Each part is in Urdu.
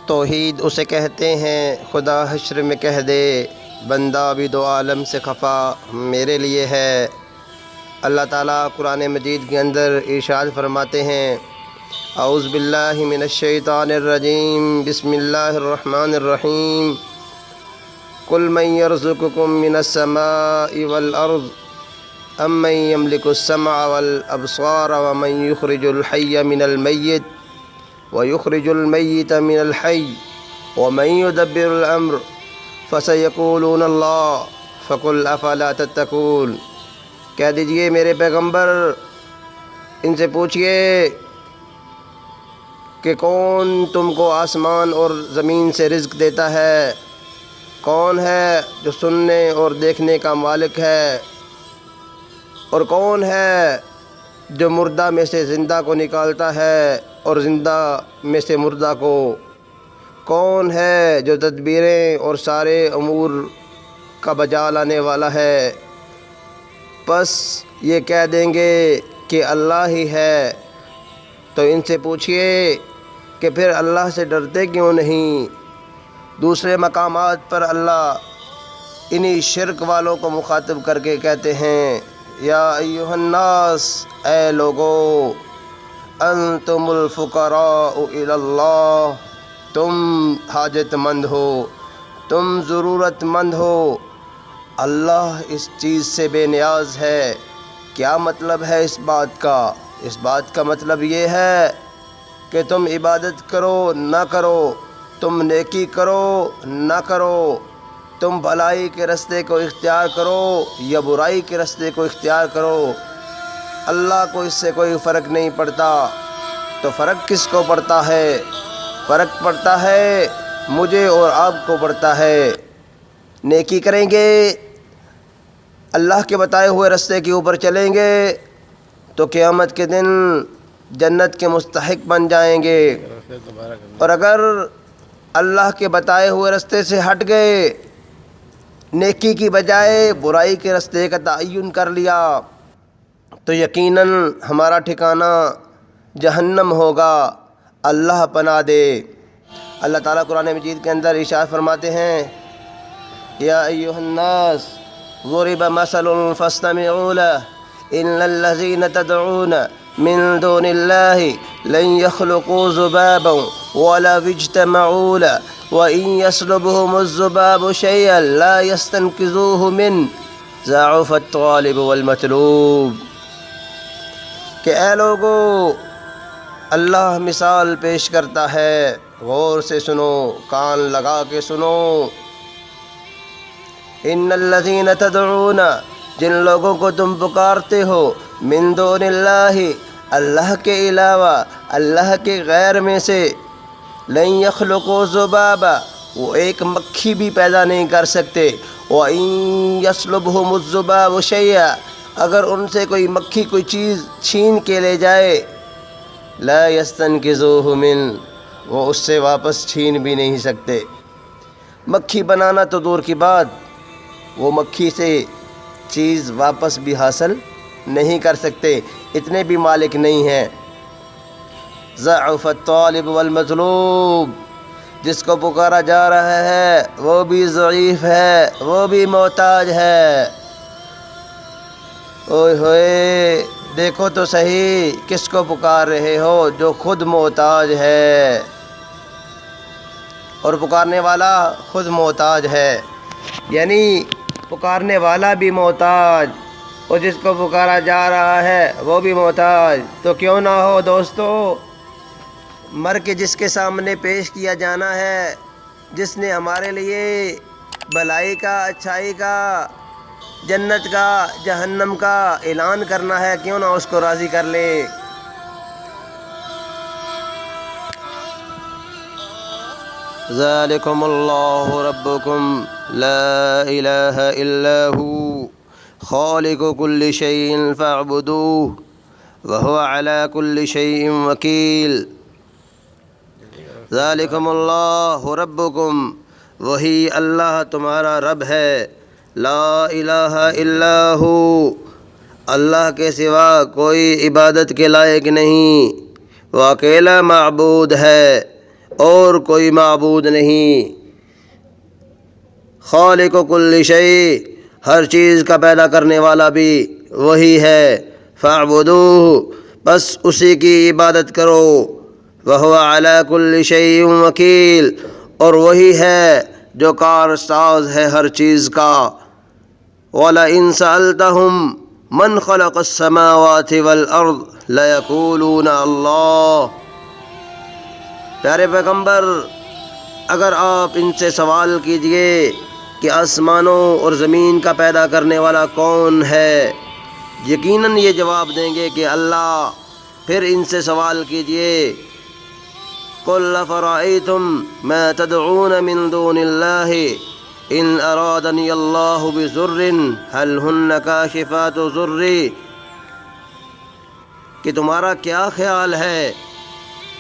توحید اسے کہتے ہیں خدا حشر میں کہہ دے، بندہ بھی دو عالم سے خفا میرے لیے ہے۔ اللہ تعالیٰ قرآن مجید کے اندر ارشاد فرماتے ہیں، اعوذ باللہ من الشیطان الرجیم، بسم اللہ الرحمن الرحیم، قل من یرزقکم من السماء والارض امن یملک السمع والابصار ومن یخرج الحی من المیت وَيُخْرِجُ الْمَيِّتَ مِنَ الْحَيِّ وَمَن يُدَبِّرُ الْأَمْرَ فَسَيَقُولُونَ اللَّهُ فَقُلْ أَفَلَا تَتَّقُونَ۔ کہہ دیجئے میرے پیغمبر، ان سے پوچھئے کہ کون تم کو آسمان اور زمین سے رزق دیتا ہے؟ کون ہے جو سننے اور دیکھنے کا مالک ہے؟ اور کون ہے جو مردہ میں سے زندہ کو نکالتا ہے اور زندہ میں سے مردہ کو؟ کون ہے جو تدبیریں اور سارے امور کا بجا لانے والا ہے؟ پس یہ کہہ دیں گے کہ اللہ ہی ہے۔ تو ان سے پوچھئے کہ پھر اللہ سے ڈرتے کیوں نہیں؟ دوسرے مقامات پر اللہ انہی شرک والوں کو مخاطب کر کے کہتے ہیں، یا ایھا الناس، اے لوگو، انتم الفقراء الی اللہ، تم حاجت مند ہو، تم ضرورت مند ہو، اللہ اس چیز سے بے نیاز ہے۔ کیا مطلب ہے اس بات کا؟ اس بات کا مطلب یہ ہے کہ تم عبادت کرو نہ کرو، تم نیکی کرو نہ کرو، تم بھلائی کے رستے کو اختیار کرو یا برائی کے رستے کو اختیار کرو، اللہ کو اس سے کوئی فرق نہیں پڑتا۔ تو فرق کس کو پڑتا ہے؟ فرق پڑتا ہے مجھے اور آپ کو پڑتا ہے۔ نیکی کریں گے، اللہ کے بتائے ہوئے رستے کے اوپر چلیں گے تو قیامت کے دن جنت کے مستحق بن جائیں گے، اور اگر اللہ کے بتائے ہوئے رستے سے ہٹ گئے، نیکی کی بجائے برائی کے رستے کا تعین کر لیا، تو یقیناً ہمارا ٹھکانہ جہنم ہوگا۔ اللہ پناہ دے۔ اللہ تعالیٰ قرآن مجید کے اندر ارشاد فرماتے ہیں، یا ایھا الناس ضرب مثل فاستمعوا له ان الذين تدعون من دون الله لن يخلقوا ذبابا ولو اجتمعوا له وان يسلبهم الذباب شيئا لا يستنقذوه منه ضعف الطالب والمطلوب۔ کہ اے لوگو، اللہ مثال پیش کرتا ہے، غور سے سنو، کان لگا کے سنو۔ ان الذین تدعون، جن لوگوں کو تم پکارتے ہو، من دون اللہ، اللہ کے علاوہ، اللہ کے غیر میں سے، لن یخلقوا ذبابا، وہ ایک مکھی بھی پیدا نہیں کر سکتے، وَإِن يَسْلُبْهُمُ الذُّبَابُ شَيْئًا، اگر ان سے کوئی مکھی کوئی چیز چھین کے لے جائے، لا يستنقذوه منه، وہ اس سے واپس چھین بھی نہیں سکتے۔ مکھی بنانا تو دور کی بات، وہ مکھی سے چیز واپس بھی حاصل نہیں کر سکتے، اتنے بھی مالک نہیں ہیں۔ ضعف الطالب والمطلوب، جس کو پکارا جا رہا ہے وہ بھی ضعیف ہے، وہ بھی محتاج ہے۔ اوئے ہوئے، دیکھو تو صحیح کس کو پکار رہے ہو، جو خود محتاج ہے، اور پکارنے والا خود محتاج ہے، یعنی پکارنے والا بھی محتاج اور جس کو پکارا جا رہا ہے وہ بھی محتاج۔ تو کیوں نہ ہو دوستو، مر کے جس کے سامنے پیش کیا جانا ہے، جس نے ہمارے لیے بھلائی کا، اچھائی کا، جنت کا، جہنم کا اعلان کرنا ہے، کیوں نہ اس کو راضی کر لے۔ ذالکم اللہ ربکم لا الہ الا ہو خالق کل شیء فاعبدوہ وہو علی کل شیء وکیل۔ ذالکم اللہ ربکم، وہی اللہ تمہارا رب ہے، لا الہ الا ہو، اللہ کے سوا کوئی عبادت کے لائق نہیں، وہ اکیلا معبود ہے، اور کوئی معبود نہیں۔ خالق کل شیء، ہر چیز کا پیدا کرنے والا بھی وہی ہے۔ فاعبدوہ، بس اسی کی عبادت کرو۔ وہو علی کل شیء وکیل، اور وہی ہے جو کارساز ہے ہر چیز کا۔ وَلَئِن سَأَلْتَهُمْ مَنْ خَلَقَ السَّمَاوَاتِ وَالْأَرْضِ لَيَقُولُونَ اللَّهُ۔ پیارے پیغمبر، اگر آپ ان سے سوال کیجئے کہ آسمانوں اور زمین کا پیدا کرنے والا کون ہے، یقیناً یہ جواب دیں گے کہ اللہ۔ پھر ان سے سوال کیجئے قُلْ أَفَرَأَيْتُمْ مَا تَدْعُونَ مِن دُونِ اللَّهِ إِنْ أَرَادَنِيَ اللَّهُ بِضُرٍّ هَلْ هُنَّ كَاشِفَاتُ ضُرِّي، کہ تمہارا کیا خیال ہے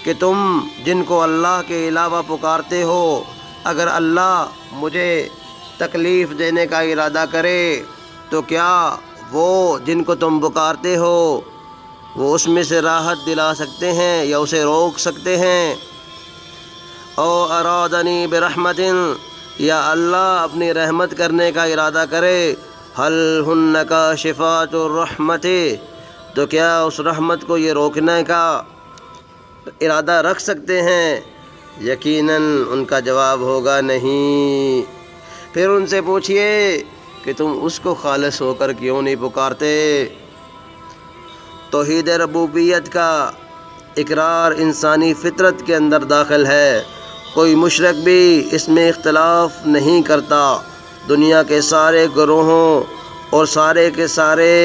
کہ تم جن کو اللہ کے علاوہ پکارتے ہو، اگر اللہ مجھے تکلیف دینے کا ارادہ کرے تو کیا وہ جن کو تم پکارتے ہو وہ اس میں سے راحت دلا سکتے ہیں یا اسے روک سکتے ہیں؟ او ارادنی برحمت، یا اللہ اپنی رحمت کرنے کا ارادہ کرے، حل ہن کاشفات الرحمت، تو کیا اس رحمت کو یہ روکنے کا ارادہ رکھ سکتے ہیں؟ یقیناً ان کا جواب ہوگا نہیں۔ پھر ان سے پوچھئے کہ تم اس کو خالص ہو کر کیوں نہیں پکارتے؟ توحید ربوبیت کا اقرار انسانی فطرت کے اندر داخل ہے، کوئی مشرک بھی اس میں اختلاف نہیں کرتا۔ دنیا کے سارے گروہوں اور سارے کے سارے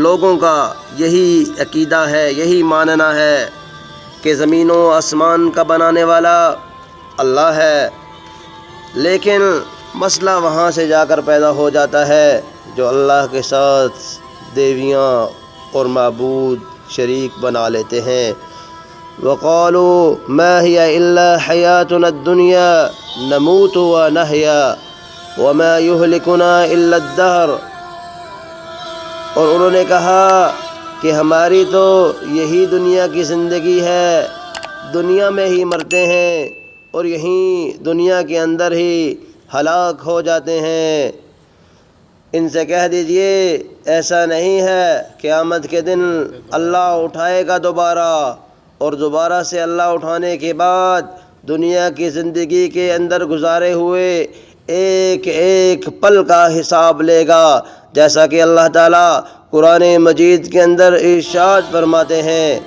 لوگوں کا یہی عقیدہ ہے، یہی ماننا ہے کہ زمین و آسمان کا بنانے والا اللہ ہے، لیکن مسئلہ وہاں سے جا کر پیدا ہو جاتا ہے جو اللہ کے ساتھ دیویاں اور معبود شریک بنا لیتے ہیں۔ وَقَالُوا مَا هِيَ إِلَّا حَيَاتُنَا الدُّنْيَا نَمُوتُ وَنَحْيَا وَمَا يُهْلِكُنَا إِلَّا الدَّهْرُ، اور انہوں نے کہا کہ ہماری تو یہی دنیا کی زندگی ہے، دنیا میں ہی مرتے ہیں اور یہیں دنیا کے اندر ہی ہلاک ہو جاتے ہیں۔ ان سے کہہ دیجئے ایسا نہیں ہے، قیامت کے دن اللہ اٹھائے گا دوبارہ، اور دوبارہ سے اللہ اٹھانے کے بعد دنیا کی زندگی کے اندر گزارے ہوئے ایک ایک پل کا حساب لے گا، جیسا کہ اللہ تعالیٰ قرآن مجید کے اندر ارشاد فرماتے ہیں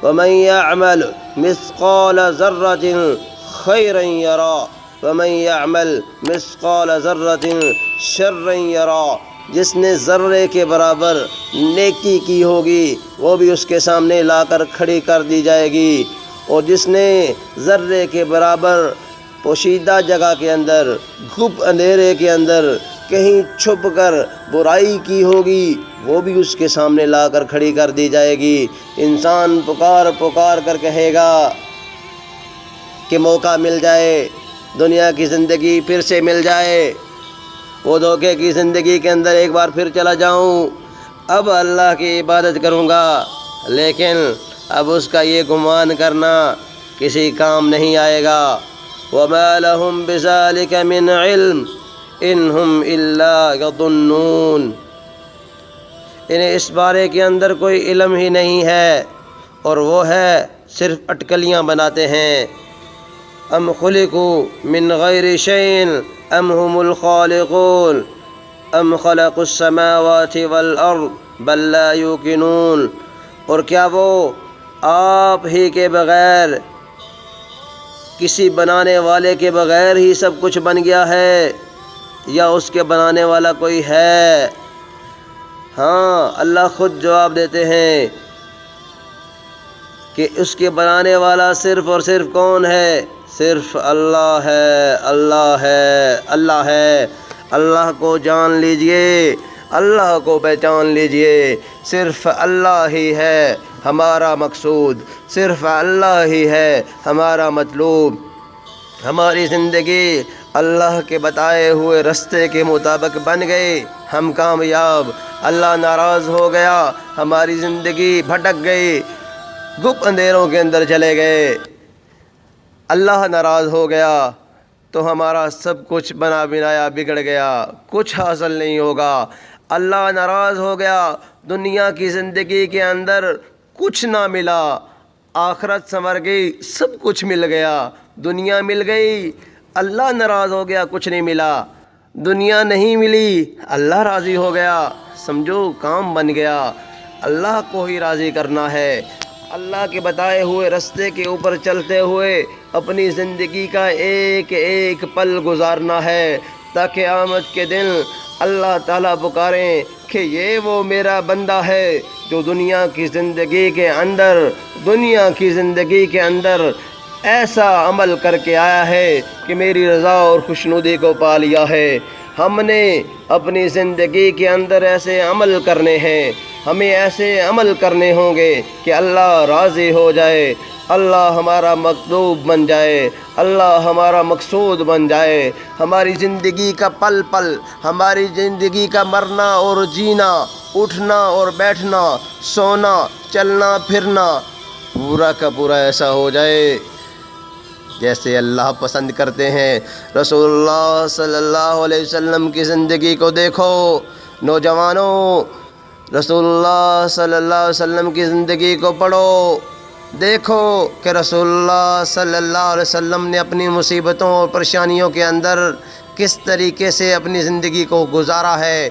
وَمَن يَعْمَلْ مِثْقَالَ ذَرَّةٍ خَيْرًا يَرَهُ وَمَن يَعْمَلْ مِثْقَالَ ذَرَّةٍ شَرًّا يَرَهُ، جس نے ذرے کے برابر نیکی کی ہوگی وہ بھی اس کے سامنے لا کر کھڑی کر دی جائے گی، اور جس نے ذرے کے برابر پوشیدہ جگہ کے اندر، گھپ اندھیرے کے اندر کہیں چھپ کر برائی کی ہوگی وہ بھی اس کے سامنے لا کر کھڑی کر دی جائے گی۔ انسان پکار پکار کر کہے گا کہ موقع مل جائے، دنیا کی زندگی پھر سے مل جائے، وہ دھوکے کی زندگی کے اندر ایک بار پھر چلا جاؤں، اب اللہ کی عبادت کروں گا، لیکن اب اس کا یہ گمان کرنا کسی کام نہیں آئے گا۔ وَمَا لَهُم بِذَلِكَ مِنْ عِلْمٍ إِنْ هُمْ إِلَّا يَظُنُّونَ، انہیں اس بارے کے اندر کوئی علم ہی نہیں ہے اور وہ ہے صرف اٹکلیاں بناتے ہیں۔ ام خلقوا من غیر شیء ام هم الخالقون ام خلقوا السماوات والارض بل لا یوقنون، اور کیا وہ آپ ہی کے بغیر، کسی بنانے والے کے بغیر ہی سب کچھ بن گیا ہے، یا اس کے بنانے والا کوئی ہے؟ ہاں، اللہ خود جواب دیتے ہیں کہ اس کے بنانے والا صرف اور صرف کون ہے؟ صرف اللہ ہے، اللہ ہے، اللہ ہے۔ اللہ کو جان لیجئے، اللہ کو پہچان لیجئے، صرف اللہ ہی ہے ہمارا مقصود، صرف اللہ ہی ہے ہمارا مطلوب۔ ہماری زندگی اللہ کے بتائے ہوئے رستے کے مطابق بن گئی، ہم کامیاب، اللہ ناراض ہو گیا، ہماری زندگی بھٹک گئی، گپ اندھیروں کے اندر چلے گئے، اللہ ناراض ہو گیا تو ہمارا سب کچھ بنا بنایا بگڑ گیا، کچھ حاصل نہیں ہوگا۔ اللہ ناراض ہو گیا، دنیا کی زندگی کے اندر کچھ نہ ملا، آخرت سنور گئی، سب کچھ مل گیا۔ دنیا مل گئی، اللہ ناراض ہو گیا، کچھ نہیں ملا۔ دنیا نہیں ملی، اللہ راضی ہو گیا، سمجھو کام بن گیا۔ اللہ کو ہی راضی کرنا ہے، اللہ کے بتائے ہوئے راستے کے اوپر چلتے ہوئے اپنی زندگی کا ایک ایک پل گزارنا ہے، تاکہ قیامت کے دن اللہ تعالیٰ پکاریں کہ یہ وہ میرا بندہ ہے جو دنیا کی زندگی کے اندر ایسا عمل کر کے آیا ہے کہ میری رضا اور خوشنودی کو پا لیا ہے۔ ہم نے اپنی زندگی کے اندر ایسے عمل کرنے ہیں، ہمیں ایسے عمل کرنے ہوں گے کہ اللہ راضی ہو جائے، اللہ ہمارا مطلوب بن جائے، اللہ ہمارا مقصود بن جائے۔ ہماری زندگی کا پل پل، ہماری زندگی کا مرنا اور جینا، اٹھنا اور بیٹھنا، سونا، چلنا پھرنا، پورا کا پورا ایسا ہو جائے جیسے اللہ پسند کرتے ہیں۔ رسول اللہ صلی اللہ علیہ وسلم کی زندگی کو دیکھو نوجوانوں، رسول اللہ صلی اللہ علیہ وسلم کی زندگی کو پڑھو، دیکھو کہ رسول اللہ صلی اللہ علیہ وسلم نے اپنی مصیبتوں اور پریشانیوں کے اندر کس طریقے سے اپنی زندگی کو گزارا ہے،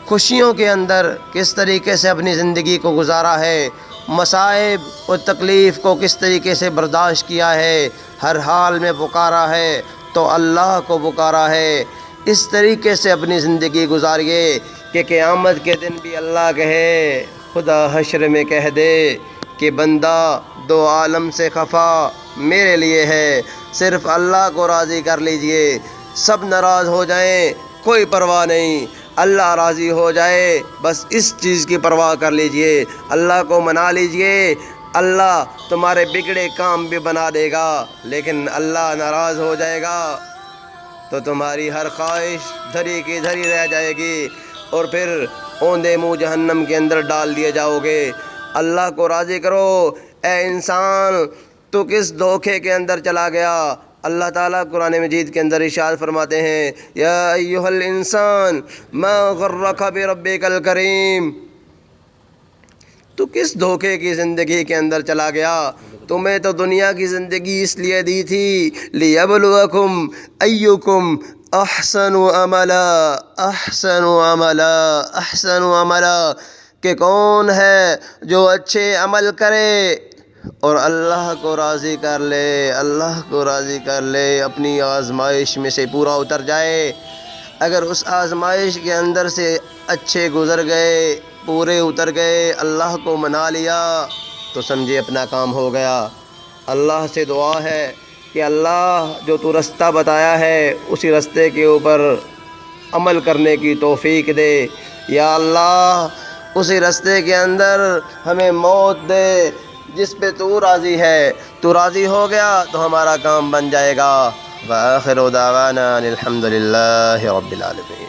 خوشیوں کے اندر کس طریقے سے اپنی زندگی کو گزارا ہے، مصائب اور تکلیف کو کس طریقے سے برداشت کیا ہے، ہر حال میں پکارا ہے تو اللہ کو پکارا ہے۔ اس طریقے سے اپنی زندگی گزاریے کہ قیامت کے دن بھی اللہ کہے، خدا حشر میں کہہ دے کہ بندہ دو عالم سے خفا میرے لیے ہے، صرف اللہ کو راضی کر لیجئے، سب ناراض ہو جائیں کوئی پرواہ نہیں، اللہ راضی ہو جائے بس اس چیز کی پرواہ کر لیجئے، اللہ کو منا لیجئے، اللہ تمہارے بگڑے کام بھی بنا دے گا، لیکن اللہ ناراض ہو جائے گا تو تمہاری ہر خواہش دھری کی دھری رہ جائے گی اور پھر اوندے منہ جہنم کے اندر ڈال دیے جاؤ گے۔ اللہ کو راضی کرو۔ اے انسان تو کس دھوکے کے اندر چلا گیا؟ اللہ تعالیٰ قرآن مجید کے اندر ارشاد فرماتے ہیں، یا ایھا الانسان ما غرک بربک الکریم، تو کس دھوکے کی زندگی کے اندر چلا گیا؟ تمہیں تو دنیا کی زندگی اس لیے دی تھی لیبلوکم ایکم احسن عملا، احسن عملا، احسن عملا، کہ کون ہے جو اچھے عمل کرے اور اللہ کو راضی کر لے، اللہ کو راضی کر لے، اپنی آزمائش میں سے پورا اتر جائے۔ اگر اس آزمائش کے اندر سے اچھے گزر گئے، پورے اتر گئے، اللہ کو منا لیا تو سمجھے اپنا کام ہو گیا۔ اللہ سے دعا ہے کہ اللہ جو تو رستہ بتایا ہے اسی رستے کے اوپر عمل کرنے کی توفیق دے، یا اللہ اسی رستے کے اندر ہمیں موت دے جس پہ تو راضی ہے، تو راضی ہو گیا تو ہمارا کام بن جائے گا۔ وآخر دعوانا الحمد للہ رب العالمین۔